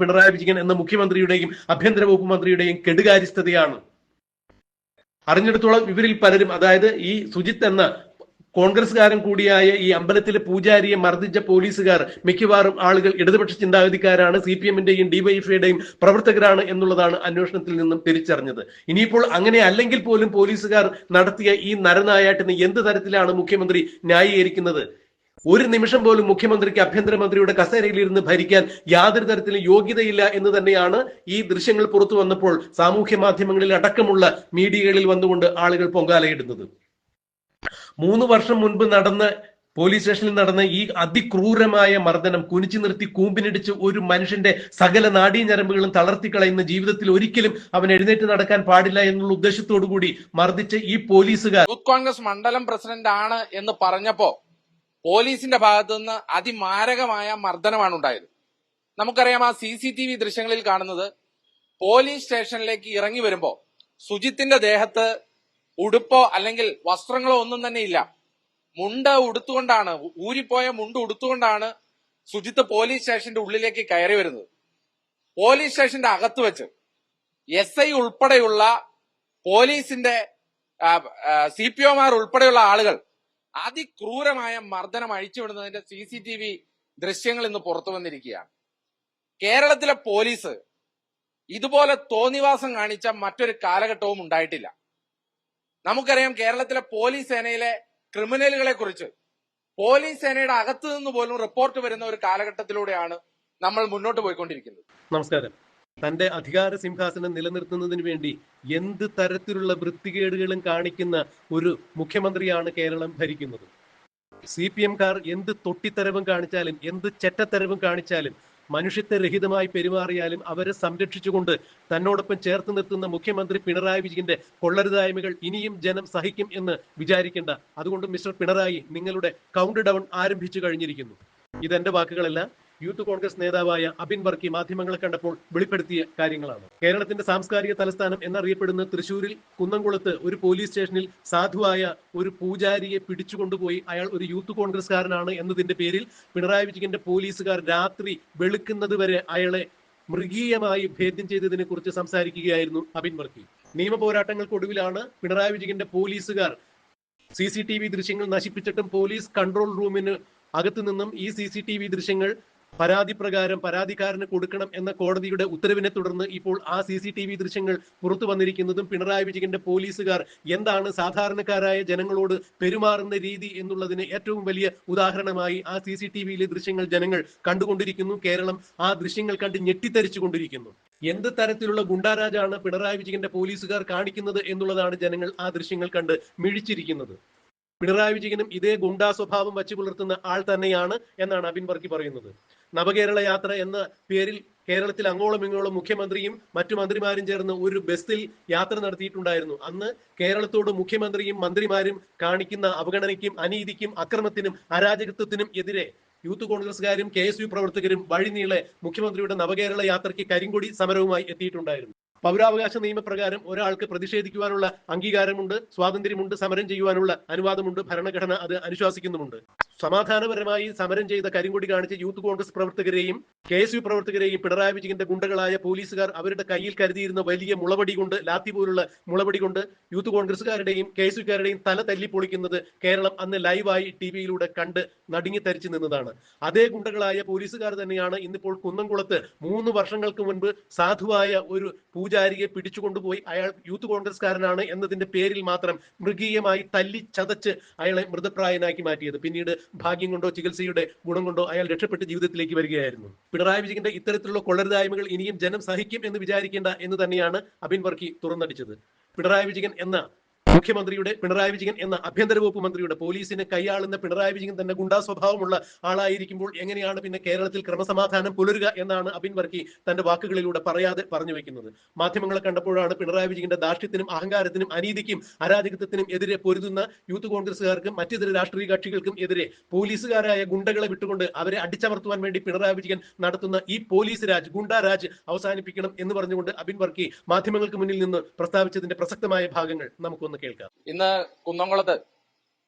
പിണറായി വിജയൻ എന്ന മുഖ്യമന്ത്രിയുടെയും ആഭ്യന്തര വകുപ്പ് മന്ത്രിയുടെയും കെടുകാര്യസ്ഥതയാണ്. അറിഞ്ഞിടത്തോളം ഇവരിൽ പലരും, അതായത് ഈ സുജിത്ത് എന്ന കോൺഗ്രസ്സുകാരൻ കൂടിയായ ഈ അമ്പലത്തിലെ പൂജാരിയെ മർദ്ദിച്ച പോലീസുകാർ മിക്കവാറും ആളുകൾ ഇടതുപക്ഷ ചിന്താഗതിക്കാരാണ്, CPM-ന്റെയും DYFIയുടെയും പ്രവർത്തകരാണ് എന്നുള്ളതാണ് അന്വേഷണത്തിൽ നിന്നും തിരിച്ചറിഞ്ഞത്. ഇനിയിപ്പോൾ അങ്ങനെ അല്ലെങ്കിൽ പോലും പോലീസുകാർ നടത്തിയ ഈ നരനായാട്ടിന് എന്ത് തരത്തിലാണ് മുഖ്യമന്ത്രി ന്യായീകരിക്കുന്നത്? ഒരു നിമിഷം പോലും മുഖ്യമന്ത്രിക്ക് ആഭ്യന്തരമന്ത്രിയുടെ കസേരയിലിരുന്ന് ഭരിക്കാൻ യാതൊരു തരത്തിലും യോഗ്യതയില്ല എന്ന് തന്നെയാണ് ഈ ദൃശ്യങ്ങൾ പുറത്തു വന്നപ്പോൾ സാമൂഹ്യ മാധ്യമങ്ങളിൽ അടക്കമുള്ള മീഡിയകളിൽ വന്നുകൊണ്ട് ആളുകൾ പൊങ്കാലയിടുന്നത്. 3 വർഷം മുൻപ് പോലീസ് സ്റ്റേഷനിൽ നടന്ന ഈ അതിക്രൂരമായ മർദ്ദനം, കുനിച്ചു നിർത്തി കൂമ്പിനിടിച്ച് ഒരു മനുഷ്യന്റെ സകല നാഡീഞരമ്പുകളും തളർത്തിക്കളയുന്ന, ജീവിതത്തിൽ ഒരിക്കലും അവൻ എഴുന്നേറ്റ് നടക്കാൻ പാടില്ല എന്നുള്ള ഉദ്ദേശത്തോടു കൂടി മർദ്ദിച്ച ഈ പോലീസുകാർ യൂത്ത് കോൺഗ്രസ് മണ്ഡലം പ്രസിഡന്റ് ആണ് എന്ന് പറഞ്ഞപ്പോ പോലീസിന്റെ ഭാഗത്തു നിന്ന് അതിമാരകമായ മർദ്ദനമാണ് ഉണ്ടായത്. നമുക്കറിയാം, ആ CCTV ദൃശ്യങ്ങളിൽ കാണുന്നത് പോലീസ് സ്റ്റേഷനിലേക്ക് ഇറങ്ങി വരുമ്പോ സുജിത്തിന്റെ ദേഹത്ത് ഉടുപ്പോ അല്ലെങ്കിൽ വസ്ത്രങ്ങളോ ഒന്നും തന്നെ ഇല്ല. മുണ്ട് ഉടുത്തുകൊണ്ടാണ്, ഊരിപ്പോയ മുണ്ട് ഉടുത്തുകൊണ്ടാണ് സുജിത്ത് പോലീസ് സ്റ്റേഷന്റെ ഉള്ളിലേക്ക് കയറി വരുന്നത്. പോലീസ് സ്റ്റേഷന്റെ അകത്ത് വെച്ച് SI ഉൾപ്പെടെയുള്ള പോലീസിന്റെ CPOമാർ ഉൾപ്പെടെയുള്ള ആളുകൾ അതിക്രൂരമായ മർദ്ദനം അഴിച്ചുവിടുന്നതിന്റെ CCTV ദൃശ്യങ്ങൾ ഇന്ന് പുറത്തു വന്നിരിക്കുകയാണ്. കേരളത്തിലെ പോലീസ് ഇതുപോലെ തോന്നിവാസം കാണിച്ച മറ്റൊരു കാലഘട്ടവും ഉണ്ടായിട്ടില്ല. നമുക്കറിയാം, കേരളത്തിലെ പോലീസ് സേനയിലെ ക്രിമിനലുകളെ കുറിച്ച് പോലീസ് സേനയുടെ അകത്തു നിന്ന് പോലും റിപ്പോർട്ട് വരുന്ന ഒരു കാലഘട്ടത്തിലൂടെയാണ് നമ്മൾ മുന്നോട്ട് പോയിക്കൊണ്ടിരിക്കുന്നത്. നമസ്കാരം. തന്റെ അധികാര സിംഹാസനം നിലനിർത്തുന്നതിന് വേണ്ടി എന്ത് തരത്തിലുള്ള വൃത്തികേടുകളും കാണിക്കുന്ന ഒരു മുഖ്യമന്ത്രിയാണ് കേരളം ഭരിക്കുന്നത്. CPM-കാർ എന്ത് തൊട്ടിത്തരവും കാണിച്ചാലും, എന്ത് ചെറ്റത്തരവും കാണിച്ചാലും, മനുഷ്യത്വരഹിതമായി പെരുമാറിയാലും അവരെ സംരക്ഷിച്ചുകൊണ്ട് തന്നോടൊപ്പം ചേർത്ത് നിർത്തുന്ന മുഖ്യമന്ത്രി പിണറായി വിജയന്റെ കൊള്ളരുതായ്മകൾ ഇനിയും ജനം സഹിക്കും എന്ന് വിചാരിക്കേണ്ട. അതുകൊണ്ട് മിസ്റ്റർ പിണറായി, നിങ്ങളുടെ കൗണ്ട് ഡൗൺ ആരംഭിച്ചു കഴിഞ്ഞിരിക്കുന്നു. ഇതെന്റെ വാക്കുകളല്ല, യൂത്ത് കോൺഗ്രസ് നേതാവായ അബിൻ വർക്കി മാധ്യമങ്ങളെ കണ്ടപ്പോൾ വെളിപ്പെടുത്തിയ കാര്യങ്ങളാണ്. കേരളത്തിന്റെ സാംസ്കാരിക തലസ്ഥാനം എന്നറിയപ്പെടുന്ന തൃശൂരിൽ കുന്നംകുളത്ത് ഒരു പോലീസ് സ്റ്റേഷനിൽ സാധുവായ ഒരു പൂജാരിയെ പിടിച്ചുകൊണ്ടുപോയി അയാൾ ഒരു യൂത്ത് കോൺഗ്രസ്സുകാരനാണ് എന്നതിന്റെ പേരിൽ പിണറായി വിജയന്റെ പോലീസുകാർ രാത്രി വെളുക്കുന്നത് വരെ അയാളെ മൃഗീയമായി ഭേദ്യം ചെയ്തതിനെ കുറിച്ച് സംസാരിക്കുകയായിരുന്നു അബിൻ വർക്കി. നിയമ പോരാട്ടങ്ങൾക്കൊടുവിലാണ് പിണറായി വിജയന്റെ പോലീസുകാർ CCTV ദൃശ്യങ്ങൾ നശിപ്പിച്ചിട്ടും പോലീസ് കൺട്രോൾ റൂമിന് അകത്തു നിന്നും ഈ CCTV ദൃശ്യങ്ങൾ പരാതി പ്രകാരം പരാതിക്കാരന് കൊടുക്കണം എന്ന കോടതിയുടെ ഉത്തരവിനെ തുടർന്ന് ഇപ്പോൾ ആ CCTV ദൃശ്യങ്ങൾ പുറത്തു വന്നിരിക്കുന്നതും പിണറായി വിജയന്റെ പോലീസുകാർ എന്താണ് സാധാരണക്കാരായ ജനങ്ങളോട് പെരുമാറുന്ന രീതി എന്നുള്ളതിന് ഏറ്റവും വലിയ ഉദാഹരണമായി ആ CCTVയിലെ ദൃശ്യങ്ങൾ ജനങ്ങൾ കണ്ടുകൊണ്ടിരിക്കുന്നു. കേരളം ആ ദൃശ്യങ്ങൾ കണ്ട് ഞെട്ടിത്തരിച്ചുകൊണ്ടിരിക്കുന്നു. എന്ത് തരത്തിലുള്ള ഗുണ്ടാരാജാണ് പിണറായി വിജയന്റെ പോലീസുകാർ കാണിക്കുന്നത് എന്നുള്ളതാണ് ജനങ്ങൾ ആ ദൃശ്യങ്ങൾ കണ്ട് മിഴിച്ചിരിക്കുന്നത്. പിണറായി വിജയനും ഇതേ ഗുണ്ടാ സ്വഭാവം വച്ചു പുലർത്തുന്ന ആൾ തന്നെയാണ് എന്നാണ് അബിൻ വർക്കി പറയുന്നത്. നവകേരള യാത്ര എന്ന പേരിൽ കേരളത്തിൽ അങ്ങോളം ഇങ്ങോളം മുഖ്യമന്ത്രിയും മറ്റു മന്ത്രിമാരും ചേർന്ന് ഒരു ബസ്സിൽ യാത്ര നടത്തിയിട്ടുണ്ടായിരുന്നു. അന്ന് കേരളത്തോട് മുഖ്യമന്ത്രിയും മന്ത്രിമാരും കാണിക്കുന്ന അവഗണനയ്ക്കും അനീതിക്കും അക്രമത്തിനും അരാജകത്വത്തിനും എതിരെ യൂത്ത് കോൺഗ്രസ്സുകാരും KSU പ്രവർത്തകരും വഴിനീളെ മുഖ്യമന്ത്രിയുടെ നവകേരള യാത്രയ്ക്ക് കരിങ്കൊടി സമരവുമായി എത്തിയിട്ടുണ്ടായിരുന്നു. പൗരാവകാശ നിയമപ്രകാരം ഒരാൾക്ക് പ്രതിഷേധിക്കുവാനുള്ള അംഗീകാരമുണ്ട്, സ്വാതന്ത്ര്യമുണ്ട്, സമരം ചെയ്യുവാനുള്ള അനുവാദമുണ്ട്, ഭരണഘടന അത് അനുശാസിക്കുന്നുമുണ്ട്. സമാധാനപരമായി സമരം ചെയ്ത കരിങ്കൊടി കാണിച്ച യൂത്ത് കോൺഗ്രസ് പ്രവർത്തകരെയും KSU പ്രവർത്തകരെയും പിണറായി വിജയന്റെ ഗുണ്ടകളായ പോലീസുകാർ അവരുടെ കയ്യിൽ കരുതിയിരുന്ന വലിയ മുളവടി കൊണ്ട്, ലാത്തി പോലുള്ള മുളവടി കൊണ്ട് യൂത്ത് കോൺഗ്രസ്സുകാരുടെയും KSUക്കാരുടെയും തല തല്ലിപ്പൊളിക്കുന്നത് കേരളം അന്ന് ലൈവായി TVയിലൂടെ കണ്ട് നടുങ്ങിത്തരിച്ചു നിന്നതാണ്. അതേ ഗുണ്ടകളായ പോലീസുകാർ തന്നെയാണ് ഇന്നിപ്പോൾ കുന്നംകുളത്ത് 3 വർഷങ്ങൾക്ക് മുൻപ് സാധുവായ ഒരു പൂജാരിയെ പിടിച്ചുകൊണ്ടുപോയി അയാൾ യൂത്ത് കോൺഗ്രസ്സുകാരനാണ് എന്നതിന്റെ പേരിൽ മാത്രം മൃഗീയമായി തല്ലി ചതച്ച് അയാളെ മൃതപ്രായനാക്കി മാറ്റിയത്. പിന്നീട് ഭാഗ്യം കൊണ്ടോ ചികിത്സയുടെ ഗുണം കൊണ്ടോ അയാൾ രക്ഷപ്പെട്ട് ജീവിതത്തിലേക്ക് വരികയായിരുന്നു. പിണറായി വിജയന്റെ ഇത്തരത്തിലുള്ള കൊള്ളരുതായ്മകൾ ഇനിയും ജനം സഹിക്കും എന്ന് വിചാരിക്കേണ്ട എന്ന് തന്നെയാണ് അബിൻ വർക്കി തുറന്നടിച്ചത്. പിണറായി വിജയൻ എന്ന മുഖ്യമന്ത്രിയുടെ, പിണറായി വിജയൻ എന്ന ആഭ്യന്തര വകുപ്പ് മന്ത്രിയുടെ, പോലീസിനെ കൈയാളുന്ന പിണറായി വിജയൻ തന്നെ ഗുണ്ടാ സ്വഭാവമുള്ള ആളായിരിക്കുമ്പോൾ എങ്ങനെയാണ് പിന്നെ കേരളത്തിൽ ക്രമസമാധാനം പുലരുക എന്നാണ് അബിൻ വർക്കി തന്റെ വാക്കുകളിലൂടെ പറയാതെ പറഞ്ഞു വെക്കുന്നത്. മാധ്യമങ്ങളെ കണ്ടപ്പോഴാണ് പിണറായി വിജയന്റെ ധാർഷ്ട്യത്തിനും അഹങ്കാരത്തിനും അനീതിക്കും അരാജകത്വത്തിനും എതിരെ പൊരുതുന്ന യൂത്ത് കോൺഗ്രസ്സുകാർക്കും മറ്റിതര രാഷ്ട്രീയ കക്ഷികൾക്കും എതിരെ പോലീസുകാരായ ഗുണ്ടകളെ വിട്ടുകൊണ്ട് അവരെ അടിച്ചമർത്തുവാൻ വേണ്ടി പിണറായി വിജയൻ നടത്തുന്ന ഈ പോലീസ് രാജ്, ഗുണ്ടാ രാജ് അവസാനിപ്പിക്കണം എന്ന് പറഞ്ഞുകൊണ്ട് അബിൻ വർക്കി മാധ്യമങ്ങൾക്ക് മുന്നിൽ നിന്ന് പ്രസ്താവിച്ചതിന്റെ പ്രസക്തമായ ഭാഗങ്ങൾ നമുക്കൊന്ന് കേൾക്കാം. ഇന്ന് കുന്നംകുളത്ത്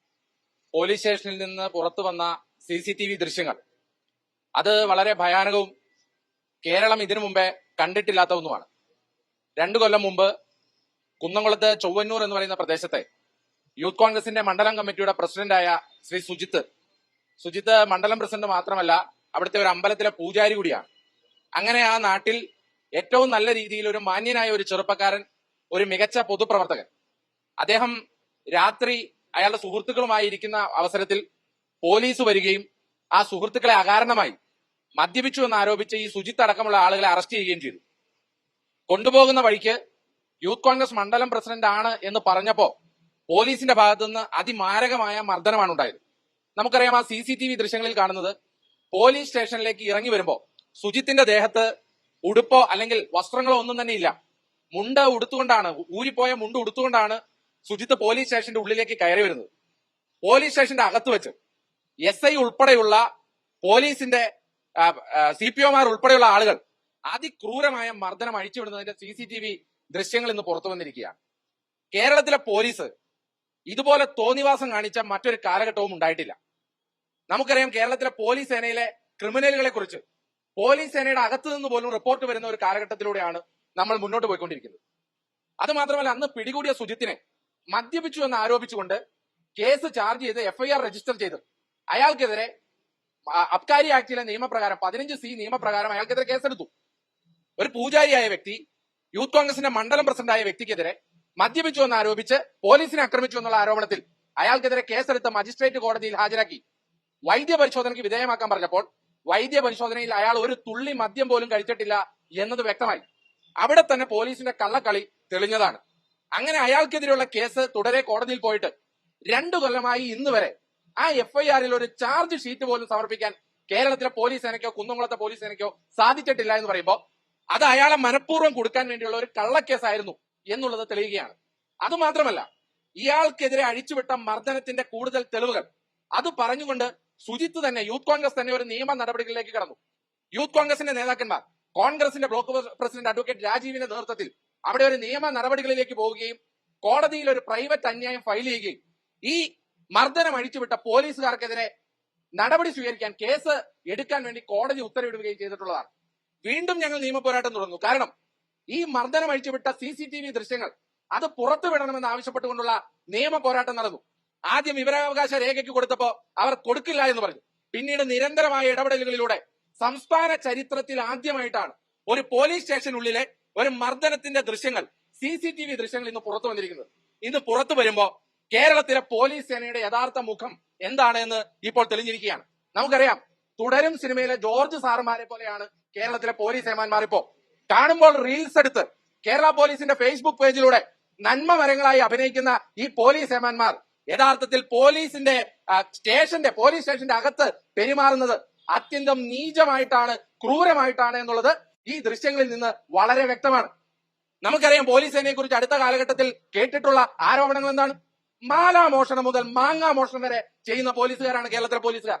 പോലീസ് സ്റ്റേഷനിൽ നിന്ന് പുറത്തു വന്ന CCTV ദൃശ്യങ്ങൾ അത് വളരെ ഭയാനകവും കേരളം ഇതിനു മുമ്പേ കണ്ടിട്ടില്ലാത്ത ഒന്നുമാണ്. 2 കൊല്ലം മുമ്പ് കുന്നംകുളത്ത് ചൊവ്വന്നൂർ എന്ന് പറയുന്ന പ്രദേശത്തെ യൂത്ത് കോൺഗ്രസിന്റെ മണ്ഡലം കമ്മിറ്റിയുടെ പ്രസിഡന്റായ ശ്രീ സുജിത്ത് മണ്ഡലം പ്രസിഡന്റ് മാത്രമല്ല, അവിടുത്തെ ഒരു അമ്പലത്തിലെ പൂജാരി കൂടിയാണ്. അങ്ങനെ ആ നാട്ടിൽ ഏറ്റവും നല്ല രീതിയിൽ ഒരു മാന്യനായ ഒരു ചെറുപ്പക്കാരൻ, ഒരു മികച്ച പൊതുപ്രവർത്തകൻ, അദ്ദേഹം രാത്രി അയാളുടെ സുഹൃത്തുക്കളുമായി ഇരിക്കുന്ന അവസരത്തിൽ പോലീസ് വരികയും ആ സുഹൃത്തുക്കളെ അകാരണമായി മദ്യപിച്ചു എന്ന് ആരോപിച്ച് ഈ സുജിത്ത് അടക്കമുള്ള ആളുകളെ അറസ്റ്റ് ചെയ്യുകയും ചെയ്തു. കൊണ്ടുപോകുന്ന വഴിക്ക് യൂത്ത് കോൺഗ്രസ് മണ്ഡലം പ്രസിഡന്റ് ആണ് എന്ന് പറഞ്ഞപ്പോ പോലീസിന്റെ ഭാഗത്തുനിന്ന് അതിമാരകമായ മർദ്ദനമാണ് ഉണ്ടായത്. നമുക്കറിയാം, ആ CCTV ദൃശ്യങ്ങളിൽ കാണുന്നത് പോലീസ് സ്റ്റേഷനിലേക്ക് ഇറങ്ങി വരുമ്പോ സുജിത്തിന്റെ ദേഹത്ത് ഉടുപ്പോ അല്ലെങ്കിൽ വസ്ത്രങ്ങളോ ഒന്നും തന്നെ ഇല്ല. മുണ്ട് ഉടുത്തുകൊണ്ടാണ്, ഊരിപ്പോയ മുണ്ട് ഉടുത്തുകൊണ്ടാണ് സുജിത്ത് പോലീസ് സ്റ്റേഷന്റെ ഉള്ളിലേക്ക് കയറി വരുന്നത്. പോലീസ് സ്റ്റേഷന്റെ അകത്ത് വെച്ച് SI ഉൾപ്പെടെയുള്ള പോലീസിന്റെ CPOമാർ ഉൾപ്പെടെയുള്ള ആളുകൾ അതിക്രൂരമായ മർദ്ദനം അഴിച്ചുവിടുന്നതിന്റെ CCTV ദൃശ്യങ്ങൾ ഇന്ന് പുറത്തു വന്നിരിക്കുകയാണ്. കേരളത്തിലെ പോലീസ് ഇതുപോലെ തോന്നിവാസം കാണിച്ച മറ്റൊരു കാലഘട്ടവും ഉണ്ടായിട്ടില്ല. നമുക്കറിയാം, കേരളത്തിലെ പോലീസ് സേനയിലെ ക്രിമിനലുകളെ കുറിച്ച് പോലീസ് സേനയുടെ അകത്തു നിന്ന് പോലും റിപ്പോർട്ട് വരുന്ന ഒരു കാലഘട്ടത്തിലൂടെയാണ് നമ്മൾ മുന്നോട്ട് പോയിക്കൊണ്ടിരിക്കുന്നത്. അത് മാത്രമല്ല, അന്ന് പിടികൂടിയ സുജിത്തിനെ മദ്യപിച്ചു എന്ന് ആരോപിച്ചുകൊണ്ട് കേസ് ചാർജ് ചെയ്ത് FIR രജിസ്റ്റർ ചെയ്ത് അയാൾക്കെതിരെ അബ്കാരി ആക്ടിലെ നിയമപ്രകാരം 15C നിയമപ്രകാരം അയാൾക്കെതിരെ കേസെടുത്തു. ഒരു പൂജാരിയായ വ്യക്തി, യൂത്ത് കോൺഗ്രസിന്റെ മണ്ഡലം പ്രസിഡന്റായ വ്യക്തിക്കെതിരെ മദ്യപിച്ചു എന്ന് ആരോപിച്ച് പോലീസിനെ ആക്രമിച്ചു എന്നുള്ള ആരോപണത്തിൽ അയാൾക്കെതിരെ കേസെടുത്ത് മജിസ്ട്രേറ്റ് കോടതിയിൽ ഹാജരാക്കി വൈദ്യപരിശോധനയ്ക്ക് വിധേയമാക്കാൻ പറഞ്ഞപ്പോൾ വൈദ്യപരിശോധനയിൽ അയാൾ ഒരു തുള്ളി മദ്യം പോലും കഴിച്ചിട്ടില്ല എന്നത് വ്യക്തമായി. അവിടെ തന്നെ പോലീസിന്റെ കള്ളക്കളി തെളിഞ്ഞതാണ്. അങ്ങനെ അയാൾക്കെതിരെയുള്ള കേസ് തുടരെ കോടതിയിൽ പോയിട്ട് 2 കൊല്ലമായി ഇന്ന് വരെ ആ FIRൽ ഒരു ചാർജ് ഷീറ്റ് പോലും സമർപ്പിക്കാൻ കേരളത്തിലെ പോലീസ് സേനയ്ക്കോ കുന്നംകുളത്തെ പോലീസ് സേനയ്ക്കോ സാധിച്ചിട്ടില്ല എന്ന് പറയുമ്പോൾ അത് അയാളെ മനഃപൂർവ്വം കൊടുക്കാൻ വേണ്ടിയുള്ള ഒരു കള്ളക്കേസായിരുന്നു എന്നുള്ളത് തെളിയുകയാണ്. അതുമാത്രമല്ല, ഇയാൾക്കെതിരെ അഴിച്ചുവിട്ട മർദ്ദനത്തിന്റെ കൂടുതൽ തെളിവുകൾ അത് പറഞ്ഞുകൊണ്ട് സുജിത്ത് തന്നെ, യൂത്ത് കോൺഗ്രസ് തന്നെ ഒരു നിയമ നടപടികളിലേക്ക് കടന്നു. യൂത്ത് കോൺഗ്രസിന്റെ നേതാക്കന്മാർ കോൺഗ്രസിന്റെ ബ്ലോക്ക് പ്രസിഡന്റ് അഡ്വക്കേറ്റ് രാജീവിന്റെ നേതൃത്വത്തിൽ അവിടെ ഒരു നിയമ നടപടികളിലേക്ക് പോവുകയും കോടതിയിൽ ഒരു പ്രൈവറ്റ് അന്യായം ഫയൽ ചെയ്യുകയും ഈ മർദ്ദനം അഴിച്ചുവിട്ട പോലീസുകാർക്കെതിരെ നടപടി സ്വീകരിക്കാൻ, കേസ് എടുക്കാൻ വേണ്ടി കോടതി ഉത്തരവിടുകയും ചെയ്തിട്ടുള്ളതാണ്. വീണ്ടും ഞങ്ങൾ നിയമ പോരാട്ടം തുടർന്നു. കാരണം ഈ മർദ്ദനം അഴിച്ചുവിട്ട CCTV ദൃശ്യങ്ങൾ അത് പുറത്തുവിടണമെന്ന് ആവശ്യപ്പെട്ടുകൊണ്ടുള്ള നിയമ പോരാട്ടം നടന്നു. ആദ്യം വിവരാവകാശ രേഖയ്ക്ക് കൊടുത്തപ്പോ അവർ കൊടുക്കില്ല എന്ന് പറഞ്ഞു. പിന്നീട് നിരന്തരമായ ഇടപെടലുകളിലൂടെ സംസ്ഥാന ചരിത്രത്തിൽ ആദ്യമായിട്ടാണ് ഒരു പോലീസ് സ്റ്റേഷനുള്ളിലെ ഒരു മർദ്ദനത്തിന്റെ ദൃശ്യങ്ങൾ, CCTV ദൃശ്യങ്ങൾ ഇന്ന് പുറത്തു വന്നിരിക്കുന്നത്. ഇന്ന് പുറത്തു വരുമ്പോ കേരളത്തിലെ പോലീസ് സേനയുടെ യഥാർത്ഥ മുഖം എന്താണ് എന്ന് ഇപ്പോൾ തെളിഞ്ഞിരിക്കുകയാണ്. നമുക്കറിയാം, തുടരും സിനിമയിലെ ജോർജ് സാറുമാരെ പോലെയാണ് കേരളത്തിലെ പോലീസ് ഏമാന്മാർ ഇപ്പോ. കാണുമ്പോൾ റീൽസ് എടുത്ത് കേരള പോലീസിന്റെ ഫേസ്ബുക്ക് പേജിലൂടെ നന്മ മരങ്ങളായി അഭിനയിക്കുന്ന ഈ പോലീസ് ഏമാന്മാർ യഥാർത്ഥത്തിൽ പോലീസ് സ്റ്റേഷന്റെ അകത്ത് പെരുമാറുന്നത് അത്യന്തം നീചമായിട്ടാണ്, ക്രൂരമായിട്ടാണ് എന്നുള്ളത് ഈ ദൃശ്യങ്ങളിൽ നിന്ന് വളരെ വ്യക്തമാണ്. നമുക്കറിയാം, പോലീസ് സേനയെ കുറിച്ച് അടുത്ത കാലഘട്ടത്തിൽ കേട്ടിട്ടുള്ള ആരോപണങ്ങൾ എന്താണ്? മാലാമോഷണം മുതൽ മാങ്ങാമോഷണം വരെ ചെയ്യുന്ന പോലീസുകാരാണ് കേരളത്തിലെ പോലീസുകാർ.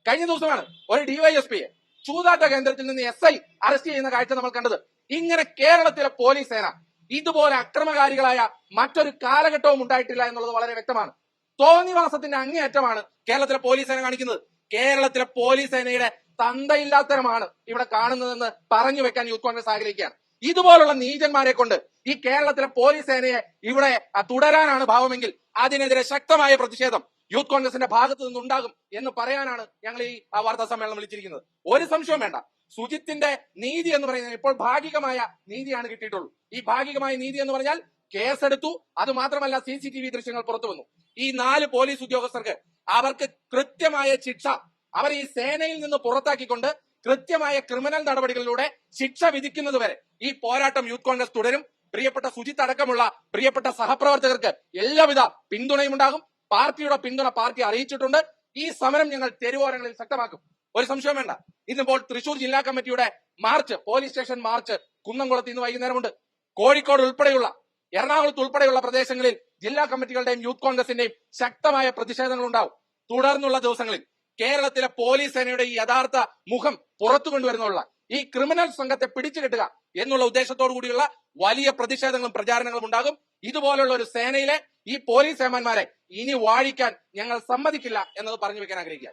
കഴിഞ്ഞ ദിവസമാണ് ഒരു DYSPയെ ചൂതാട്ട കേന്ദ്രത്തിൽ നിന്ന് SI അറസ്റ്റ് ചെയ്യുന്ന കാഴ്ച നമ്മൾ കണ്ടത്. ഇങ്ങനെ കേരളത്തിലെ പോലീസ് സേന ഇതുപോലെ അക്രമകാരികളായ മറ്റൊരു കാലഘട്ടവും ഉണ്ടായിട്ടില്ല എന്നുള്ളത് വളരെ വ്യക്തമാണ്. തോന്നിവാസത്തിന്റെ അങ്ങേയറ്റമാണ് കേരളത്തിലെ പോലീസ് സേന കാണിക്കുന്നത്. കേരളത്തിലെ പോലീസ് സേനയുടെ തന്തയില്ലാത്തരമാണ് ഇവിടെ കാണുന്നതെന്ന് പറഞ്ഞു വെക്കാൻ യൂത്ത് കോൺഗ്രസ് ആഗ്രഹിക്കുകയാണ്. ഇതുപോലുള്ള നീചന്മാരെ കൊണ്ട് ഈ കേരളത്തിലെ പോലീസ് സേനയെ ഇവിടെ തുടരാനാണ് ഭാവമെങ്കിൽ അതിനെതിരെ ശക്തമായ പ്രതിഷേധം യൂത്ത് കോൺഗ്രസിന്റെ ഭാഗത്തു നിന്നുണ്ടാകും എന്ന് പറയാനാണ് ഞങ്ങൾ ഈ വാർത്താ സമ്മേളനം വിളിച്ചിരിക്കുന്നത്. ഒരു സംശയവും വേണ്ട, സുജിത്തിന്റെ നീതി എന്ന് പറയുന്നത് ഇപ്പോൾ ഭാഗികമായ നീതിയാണ് കിട്ടിയിട്ടുള്ളൂ. ഈ ഭാഗികമായ നീതി എന്ന് പറഞ്ഞാൽ കേസെടുത്തു, അത് മാത്രമല്ല CCTV ദൃശ്യങ്ങൾ പുറത്തു വന്നു. ഈ 4 പോലീസ് ഉദ്യോഗസ്ഥർക്ക് അവർക്ക് കൃത്യമായ ശിക്ഷ, അവർ ഈ സേനയിൽ നിന്ന് പുറത്താക്കിക്കൊണ്ട് കൃത്യമായ ക്രിമിനൽ നടപടികളിലൂടെ ശിക്ഷ വിധിക്കുന്നത് വരെ ഈ പോരാട്ടം യൂത്ത് കോൺഗ്രസ് തുടരും. പ്രിയപ്പെട്ട സുജിത്ത് അടക്കമുള്ള പ്രിയപ്പെട്ട സഹപ്രവർത്തകർക്ക് എല്ലാവിധ പിന്തുണയും ഉണ്ടാകും. പാർട്ടിയുടെ പിന്തുണ പാർട്ടി അറിയിച്ചിട്ടുണ്ട്. ഈ സമരം ഞങ്ങൾ തെരുവോരങ്ങളിൽ ശക്തമാക്കും, ഒരു സംശയം വേണ്ട. ഇന്നിപ്പോൾ തൃശൂർ ജില്ലാ കമ്മിറ്റിയുടെ മാർച്ച്, പോലീസ് സ്റ്റേഷൻ മാർച്ച് കുന്നംകുളത്ത് ഇന്ന് വൈകുന്നേരമുണ്ട്. കോഴിക്കോട് ഉൾപ്പെടെയുള്ള, എറണാകുളത്ത് ഉൾപ്പെടെയുള്ള പ്രദേശങ്ങളിൽ ജില്ലാ കമ്മിറ്റികളുടെയും യൂത്ത് കോൺഗ്രസിന്റെയും ശക്തമായ പ്രതിഷേധങ്ങൾ ഉണ്ടാവും. തുടർന്നുള്ള ദിവസങ്ങളിൽ കേരളത്തിലെ പോലീസ് സേനയുടെ ഈ യഥാർത്ഥ മുഖം പുറത്തു കൊണ്ടുവരുന്നുള്ള, ഈ ക്രിമിനൽ സംഘത്തെ പിടിച്ചു കെട്ടുക എന്നുള്ള ഉദ്ദേശത്തോടു കൂടിയുള്ള വലിയ പ്രതിഷേധങ്ങളും പ്രചാരണങ്ങളും ഉണ്ടാകും. ഇതുപോലുള്ള ഒരു സേനയിലെ ഈ പോലീസ് ഏമാന്മാരെ ഇനി വാഴിക്കാൻ ഞങ്ങൾ സമ്മതിക്കില്ല എന്നത് പറഞ്ഞു വെക്കാൻ ആഗ്രഹിക്കുക.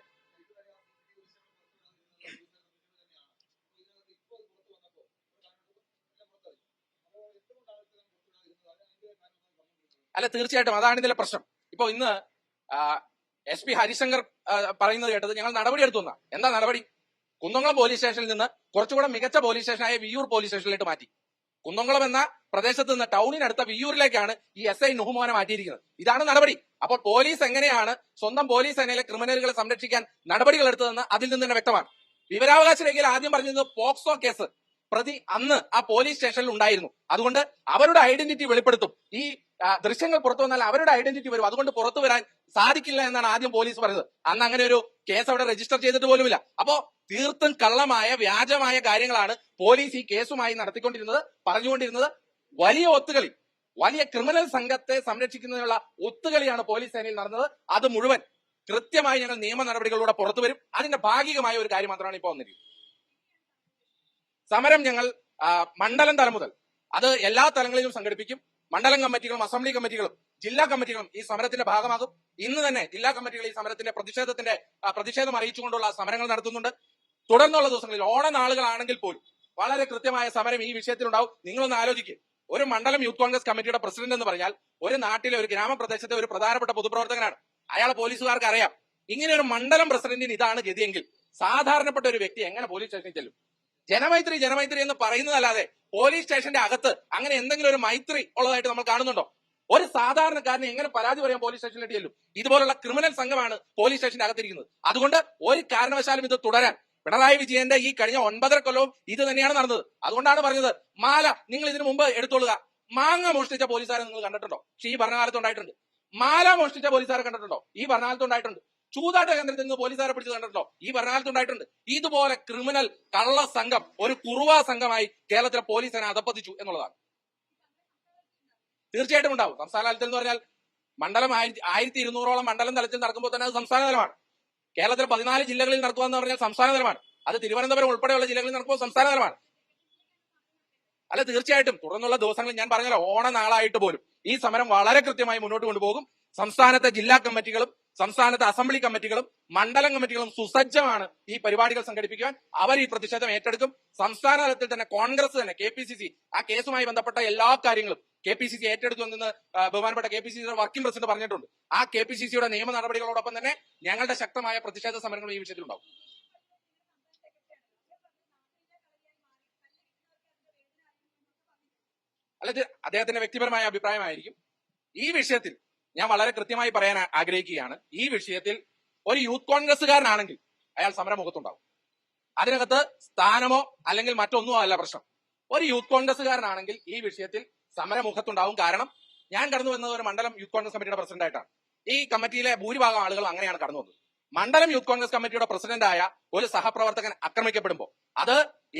അല്ല, തീർച്ചയായിട്ടും അതാണ് ഇതിലെ പ്രശ്നം. ഇപ്പൊ ഇന്ന് SP ഹരിശങ്കർ പറയുന്നത് കേട്ടത് ഞങ്ങൾ നടപടി എടുത്തു എന്നാ. എന്താ നടപടി? കുന്നംകുളം പോലീസ് സ്റ്റേഷനിൽ നിന്ന് കുറച്ചുകൂടെ മികച്ച പോലീസ് സ്റ്റേഷനായ വിയ്യൂർ പോലീസ് സ്റ്റേഷനിലേക്ക് മാറ്റി. കുന്നംകുളം എന്ന പ്രദേശത്ത് നിന്ന് ടൗണിനടുത്ത വിയ്യൂരിലേക്കാണ് ഈ SI നുഹുമോനെ മാറ്റിയിരിക്കുന്നത്. ഇതാണ് നടപടി. അപ്പോൾ പോലീസ് എങ്ങനെയാണ് സ്വന്തം പോലീസ് സേനയിലെ ക്രിമിനലുകളെ സംരക്ഷിക്കാൻ നടപടികൾ എടുത്തതെന്ന് അതിൽ നിന്ന് തന്നെ വ്യക്തമാണ്. വിവരാവകാശ രേഖയിൽ ആദ്യം പറഞ്ഞിരുന്നത് പോക്സോ കേസ് പ്രതി അന്ന് ആ പോലീസ് സ്റ്റേഷനിൽ ഉണ്ടായിരുന്നു, അതുകൊണ്ട് അവരുടെ ഐഡന്റിറ്റി വെളിപ്പെടുത്തും, ഈ ദൃശ്യങ്ങൾ പുറത്തു വന്നാൽ അവരുടെ ഐഡന്റിറ്റി വരും, അതുകൊണ്ട് പുറത്തു വരാൻ സാധിക്കില്ല എന്നാണ് ആദ്യം പോലീസ് പറഞ്ഞത്. അന്ന് അങ്ങനെ ഒരു കേസ് അവിടെ രജിസ്റ്റർ ചെയ്തിട്ട് പോലുമില്ല. അപ്പോ തീർത്തും കള്ളമായ വ്യാജമായ കാര്യങ്ങളാണ് പോലീസ് ഈ കേസുമായി നടത്തിക്കൊണ്ടിരുന്നത്, പറഞ്ഞുകൊണ്ടിരുന്നത്. വലിയ ഒത്തുകളി, വലിയ ക്രിമിനൽ സംഘത്തെ സംരക്ഷിക്കുന്നതിനുള്ള ഒത്തുകളിയാണ് പോലീസ് സേനയിൽ നടന്നത്. അത് മുഴുവൻ കൃത്യമായി ഞങ്ങൾ നിയമ നടപടികളിലൂടെ പുറത്തു വരും. അതിന്റെ ഭാഗികമായ ഒരു കാര്യം മാത്രമാണ് ഇപ്പോൾ വന്നിരിക്കുന്നത്. സമരം ഞങ്ങൾ മണ്ഡലം തലം മുതൽ അത് എല്ലാ തലങ്ങളിലും സംഘടിപ്പിക്കും. മണ്ഡലം കമ്മിറ്റികളും അസംബ്ലി കമ്മിറ്റികളും ജില്ലാ കമ്മിറ്റികളും ഈ സമരത്തിന്റെ ഭാഗമാകും. ഇന്ന് തന്നെ ജില്ലാ കമ്മിറ്റികൾ ഈ സമരത്തിന്റെ പ്രതിഷേധം അറിയിച്ചുകൊണ്ടുള്ള സമരങ്ങൾ നടത്തുന്നുണ്ട്. തുടർന്നുള്ള ദിവസങ്ങളിൽ ഓണനാളുകളാണെങ്കിൽ പോലും വളരെ കൃത്യമായ സമരം ഈ വിഷയത്തിലുണ്ടാവും. നിങ്ങളൊന്ന് ആലോചിക്കുക, ഒരു മണ്ഡലം യൂത്ത് കോൺഗ്രസ് കമ്മിറ്റിയുടെ പ്രസിഡന്റ് എന്ന് പറഞ്ഞാൽ ഒരു നാട്ടിലെ ഒരു ഗ്രാമപ്രദേശത്തെ ഒരു പ്രധാനപ്പെട്ട പൊതുപ്രവർത്തകനാണ്. അയാളെ പോലീസുകാർക്ക് അറിയാം. ഇങ്ങനെ ഒരു മണ്ഡലം പ്രസിഡന്റിന് ഇതാണ് ഗതിയെങ്കിൽ സാധാരണപ്പെട്ട ഒരു വ്യക്തി എങ്ങനെ പോലീസ് സ്റ്റേഷനിൽ ചെല്ലും? ജനമൈത്രി എന്ന് പറയുന്നതല്ലാതെ പോലീസ് സ്റ്റേഷന്റെ അകത്ത് അങ്ങനെ എന്തെങ്കിലും ഒരു മൈത്രി ഉള്ളതായിട്ട് നമ്മൾ കാണുന്നുണ്ടോ? ഒരു സാധാരണക്കാരന് എങ്ങനെ പരാതി പറയാൻ പോലീസ് സ്റ്റേഷനിലേക്ക് ചെല്ലും? ഇതുപോലുള്ള ക്രിമിനൽ സംഘമാണ് പോലീസ് സ്റ്റേഷന്റെ അകത്തിരിക്കുന്നത്. അതുകൊണ്ട് ഒരു കാരണവശാലും ഇത് തുടരാൻ പിണറായി വിജയന്റെ ഈ കഴിഞ്ഞ 9.5 കൊല്ലവും ഇത് തന്നെയാണ് നടന്നത്. അതുകൊണ്ടാണ് പറഞ്ഞത്, മാല നിങ്ങൾ ഇതിനു മുമ്പ് എടുത്തോളുക. മാങ്ങ മോഷ്ടിച്ച പോലീസുകാരെ നിങ്ങൾ കണ്ടിട്ടുണ്ടോ? പക്ഷേ ഈ ഭരണകാലത്ത് ഉണ്ടായിട്ടുണ്ട്. മാല മോഷ്ടിച്ച പോലീസുകാരെ കണ്ടിട്ടുണ്ടോ? ഈ ഭരണകാലത്ത് ഉണ്ടായിട്ടുണ്ട്. ചൂതാട്ട കേന്ദ്രത്തിൽ നിന്ന് പോലീസുകാരെ പിടിച്ച് കണ്ടിട്ടുണ്ടോ? ഈ ഭരണകാലത്ത് ഉണ്ടായിട്ടുണ്ട്. ഇതുപോലെ ക്രിമിനൽ കള്ള സംഘം ഒരു കുറുവ സംഘമായി കേരളത്തിലെ പോലീസ് സേന അധപ്പതിച്ചു എന്നുള്ളതാണ്. തീർച്ചയായിട്ടും ഉണ്ടാവും. സംസ്ഥാന തലത്തിൽ എന്ന് പറഞ്ഞാൽ മണ്ഡലം 1200ഓളം മണ്ഡലം തലത്തിൽ നടക്കുമ്പോൾ തന്നെ അത് സംസ്ഥാന തലമാണ്. കേരളത്തിലെ 14 ജില്ലകളിൽ നടക്കുക എന്ന് പറഞ്ഞാൽ സംസ്ഥാന തലമാണ്. അത് തിരുവനന്തപുരം ഉൾപ്പെടെയുള്ള ജില്ലകളിൽ നടക്കുമ്പോൾ സംസ്ഥാന തലമാണ്. അല്ല, തീർച്ചയായിട്ടും തുടർന്നുള്ള ദിവസങ്ങളിൽ ഞാൻ പറഞ്ഞല്ലോ, ഓണനാളായിട്ട് പോലും ഈ സമരം വളരെ കൃത്യമായി മുന്നോട്ട് കൊണ്ടുപോകും. സംസ്ഥാനത്തെ ജില്ലാ കമ്മിറ്റികളും സംസ്ഥാനത്തെ അസംബ്ലി കമ്മിറ്റികളും മണ്ഡലം കമ്മിറ്റികളും സുസജ്ജമാണ് ഈ പരിപാടികൾ സംഘടിപ്പിക്കുവാൻ. അവർ ഈ പ്രതിഷേധം ഏറ്റെടുക്കും. സംസ്ഥാന തലത്തിൽ തന്നെ കോൺഗ്രസ് തന്നെ KPCC ആ കേസുമായി ബന്ധപ്പെട്ട എല്ലാ കാര്യങ്ങളും KPCC ഏറ്റെടുത്തു എന്ന് ബഹുമാനപ്പെട്ട KPCC വർക്കിംഗ് പ്രസിഡന്റ് പറഞ്ഞിട്ടുണ്ട്. ആ KPCCയുടെ നിയമ നടപടികളോടൊപ്പം തന്നെ ഞങ്ങളുടെ ശക്തമായ പ്രതിഷേധ സമരങ്ങൾ ഈ വിഷയത്തിലുണ്ടാവും. അല്ലാതെ അദ്ദേഹത്തിന്റെ വ്യക്തിപരമായ അഭിപ്രായമായിരിക്കും. ഈ വിഷയത്തിൽ ഞാൻ വളരെ കൃത്യമായി പറയാൻ ആഗ്രഹിക്കുകയാണ്. ഈ വിഷയത്തിൽ ഒരു യൂത്ത് കോൺഗ്രസ്സുകാരനാണെങ്കിൽ അയാൾ സമരമുഖത്തുണ്ടാവും. അതിനകത്ത് സ്ഥാനമോ അല്ലെങ്കിൽ മറ്റൊന്നോ അല്ല പ്രശ്നം. ഒരു യൂത്ത് കോൺഗ്രസ്സുകാരനാണെങ്കിൽ ഈ വിഷയത്തിൽ സമരമുഖത്തുണ്ടാവും. കാരണം ഞാൻ കടന്നു വന്നത് ഒരു മണ്ഡലം യൂത്ത് കോൺഗ്രസ് കമ്മിറ്റിയുടെ പ്രസിഡന്റായിട്ടാണ്. ഈ കമ്മിറ്റിയിലെ ഭൂരിഭാഗം ആളുകൾ അങ്ങനെയാണ് കടന്നു വന്നത്. മണ്ഡലം യൂത്ത് കോൺഗ്രസ് കമ്മിറ്റിയുടെ പ്രസിഡന്റായ ഒരു സഹപ്രവർത്തകൻ ആക്രമിക്കപ്പെടുമ്പോൾ അത്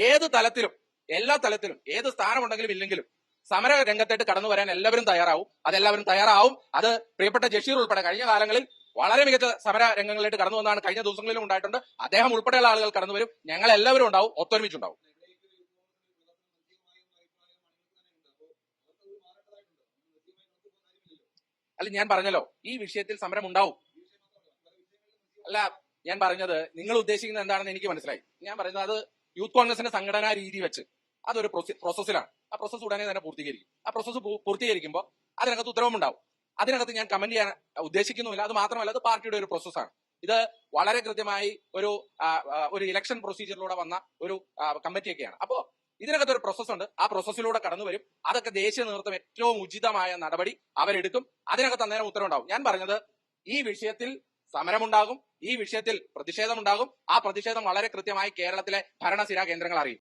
ഏത് തലത്തിലും എല്ലാ തലത്തിലും ഏത് സ്ഥാനമുണ്ടെങ്കിലും ഇല്ലെങ്കിലും സമര രംഗത്തേക്ക് കടന്നു വരാൻ എല്ലാവരും തയ്യാറാവും. അതെല്ലാവരും തയ്യാറാവും. അത് പ്രിയപ്പെട്ട ജഷീർ ഉൾപ്പെടെ കഴിഞ്ഞ കാലങ്ങളിൽ വളരെ മികച്ച സമര രംഗങ്ങളിലേക്ക് കടന്നു വന്നതാണ്. കഴിഞ്ഞ ദിവസങ്ങളിലും ഉണ്ടായിട്ടുണ്ട്. അദ്ദേഹം ഉൾപ്പെടെയുള്ള ആളുകൾ കടന്നു വരും. ഞങ്ങൾ എല്ലാവരും ഉണ്ടാവും, ഒത്തൊരുമിച്ചുണ്ടാവും. അല്ല, ഞാൻ പറഞ്ഞല്ലോ ഈ വിഷയത്തിൽ സമരം ഉണ്ടാവും. അല്ല, ഞാൻ പറഞ്ഞത് നിങ്ങൾ ഉദ്ദേശിക്കുന്നത് എന്താണെന്ന് എനിക്ക് മനസ്സിലായി. ഞാൻ പറയുന്നത് അത് യൂത്ത് കോൺഗ്രസിന്റെ സംഘടനാ രീതി വെച്ച് അതൊരു പ്രോസസ്സിലാണ്. ആ പ്രോസസ്സ് ഉടനെ തന്നെ പൂർത്തീകരിക്കും. ആ പ്രോസസ്സ് പൂർത്തീകരിക്കുമ്പോൾ അതിനകത്ത് ഉത്തരവുണ്ടാവും. അതിനകത്ത് ഞാൻ കമന്റ് ചെയ്യാൻ ഉദ്ദേശിക്കുന്നുമില്ല. അത് മാത്രമല്ല, അത് പാർട്ടിയുടെ ഒരു പ്രോസസ്സാണ്. ഇത് വളരെ കൃത്യമായി ഒരു ഇലക്ഷൻ പ്രൊസീജിയറിലൂടെ വന്ന ഒരു കമ്മിറ്റിയൊക്കെയാണ്. അപ്പോ ഇതിനകത്ത് ഒരു പ്രോസസ് ഉണ്ട്. ആ പ്രോസസ്സിലൂടെ കടന്നു വരും. അതൊക്കെ ദേശീയ നേതൃത്വം ഏറ്റവും ഉചിതമായ നടപടി അവരെടുക്കും. അതിനകത്ത് അന്നേരം ഉത്തരവുണ്ടാവും. ഞാൻ പറഞ്ഞത് ഈ വിഷയത്തിൽ സമരമുണ്ടാകും, ഈ വിഷയത്തിൽ പ്രതിഷേധമുണ്ടാകും. ആ പ്രതിഷേധം വളരെ കൃത്യമായി കേരളത്തിലെ ഭരണസിരാ കേന്ദ്രങ്ങൾ അറിയും.